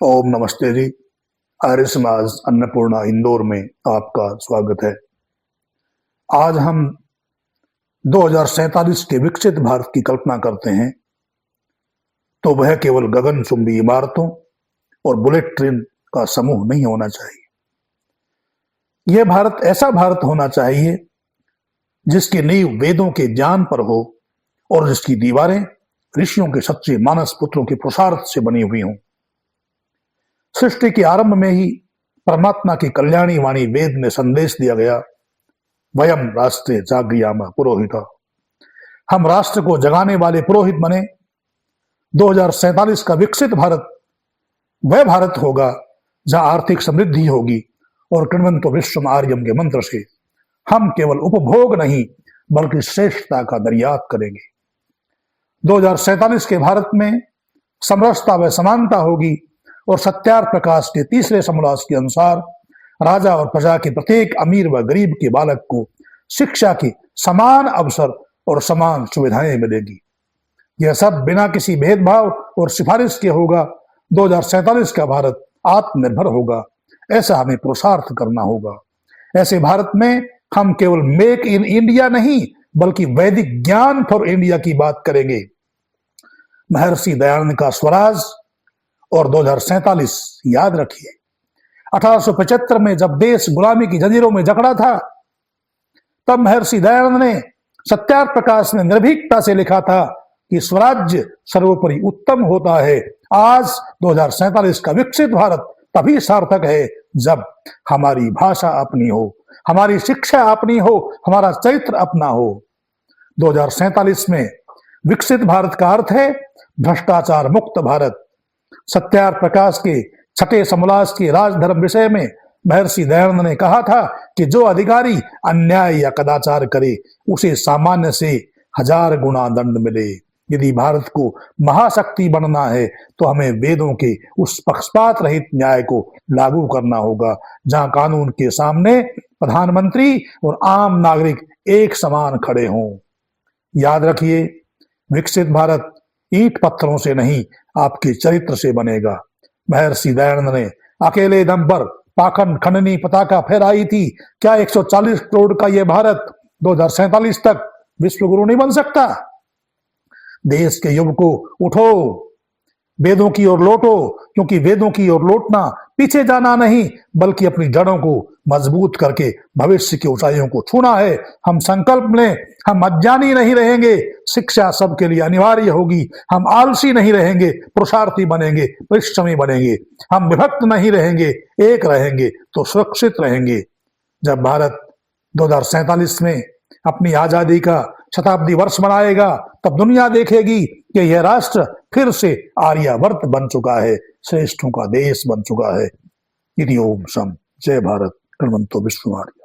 ओम नमस्ते जी। आर्य समाज अन्नपूर्णा इंदौर में आपका स्वागत है। आज हम 2047 के विकसित भारत की कल्पना करते हैं तो वह केवल गगनचुंबी इमारतों और बुलेट ट्रेन का समूह नहीं होना चाहिए। यह भारत ऐसा भारत होना चाहिए जिसकी नींव वेदों के ज्ञान पर हो और जिसकी दीवारें ऋषियों के सच्चे मानस पुत्रों के पुरुषार्थ से बनी हुई हों। सृष्टि के आरंभ में ही परमात्मा की कल्याणी वाणी वेद में संदेश दिया गया, वयम राष्ट्रे जागृयाम पुरोहिता। हम राष्ट्र को जगाने वाले पुरोहित बने। 2047 का विकसित भारत वह भारत होगा जहां आर्थिक समृद्धि होगी और कृण्वन्तो विश्वम आर्यम के मंत्र से हम केवल उपभोग नहीं बल्कि श्रेष्ठता का दरियात करेंगे। 2047 के भारत में समरसता व समानता होगी और सत्यार्थ प्रकाश के तीसरे समोल्लास के अनुसार राजा और प्रजा के प्रत्येक अमीर व गरीब के बालक को शिक्षा की समान अवसर और समान सुविधाएं मिलेगी। यह सब बिना किसी भेदभाव और सिफारिश के होगा। 2047 का भारत आत्मनिर्भर होगा। ऐसा हमें पुरुषार्थ करना होगा। ऐसे भारत में हम केवल मेक इन इंडिया नहीं बल्कि वैदिक ज्ञान फॉर इंडिया की बात करेंगे। महर्षि दयानंद का स्वराज और 2047 याद रखिए। 1875 में जब देश गुलामी की जंजीरों में जकड़ा था, तब महर्षि दयानंद ने सत्यार्थ प्रकाश में निर्भीकता से लिखा था कि स्वराज्य सर्वोपरि उत्तम होता है। आज 2047 का विकसित भारत तभी सार्थक है जब हमारी भाषा अपनी हो, हमारी शिक्षा अपनी हो, हमारा चरित्र अपना हो। 2047 में विकसित भारत का अर्थ है भ्रष्टाचार मुक्त भारत। सत्यार्थ प्रकाश के छठे समोल्लास के राजधर्म विषय में महर्षि दयानंद ने कहा था कि जो अधिकारी अन्याय या कदाचार करे उसे सामान्य से 1000 गुना दंड मिले। यदि भारत को महाशक्ति बनना है तो हमें वेदों के उस पक्षपात रहित न्याय को लागू करना होगा जहां कानून के सामने प्रधानमंत्री और आम नागरिक एक समान खड़े हों। याद रखिए, विकसित भारत ईंट पत्थरों से नहीं आपके चरित्र से बनेगा। महर्षि दयानंद ने अकेले दम पर पाखंड खंडनी पताका फहराई थी। क्या 140 करोड़ का यह भारत 2047 तक विश्व गुरु नहीं बन सकता? देश के युवकों, उठो, वेदों की ओर लौटो, क्योंकि वेदों की ओर लौटना पीछे जाना नहीं बल्कि अपनी जड़ों को मजबूत करके भविष्य की ऊंचाइयों को छूना है। हम संकल्प लें, हम अज्ञानी नहीं रहेंगे, शिक्षा सबके लिए अनिवार्य होगी। हम आलसी नहीं रहेंगे, पुरुषार्थी बनेंगे, परिश्रमी बनेंगे। हम विभक्त नहीं रहेंगे, एक रहेंगे तो सुरक्षित रहेंगे। जब भारत 2047 में अपनी आजादी का शताब्दी वर्ष मनाएगा तब दुनिया देखेगी कि यह राष्ट्र फिर से आर्यावर्त बन चुका है, श्रेष्ठों का देश बन चुका है। इति ओम सम। जय भारत। कृण्वन्तो विश्वम आर्य।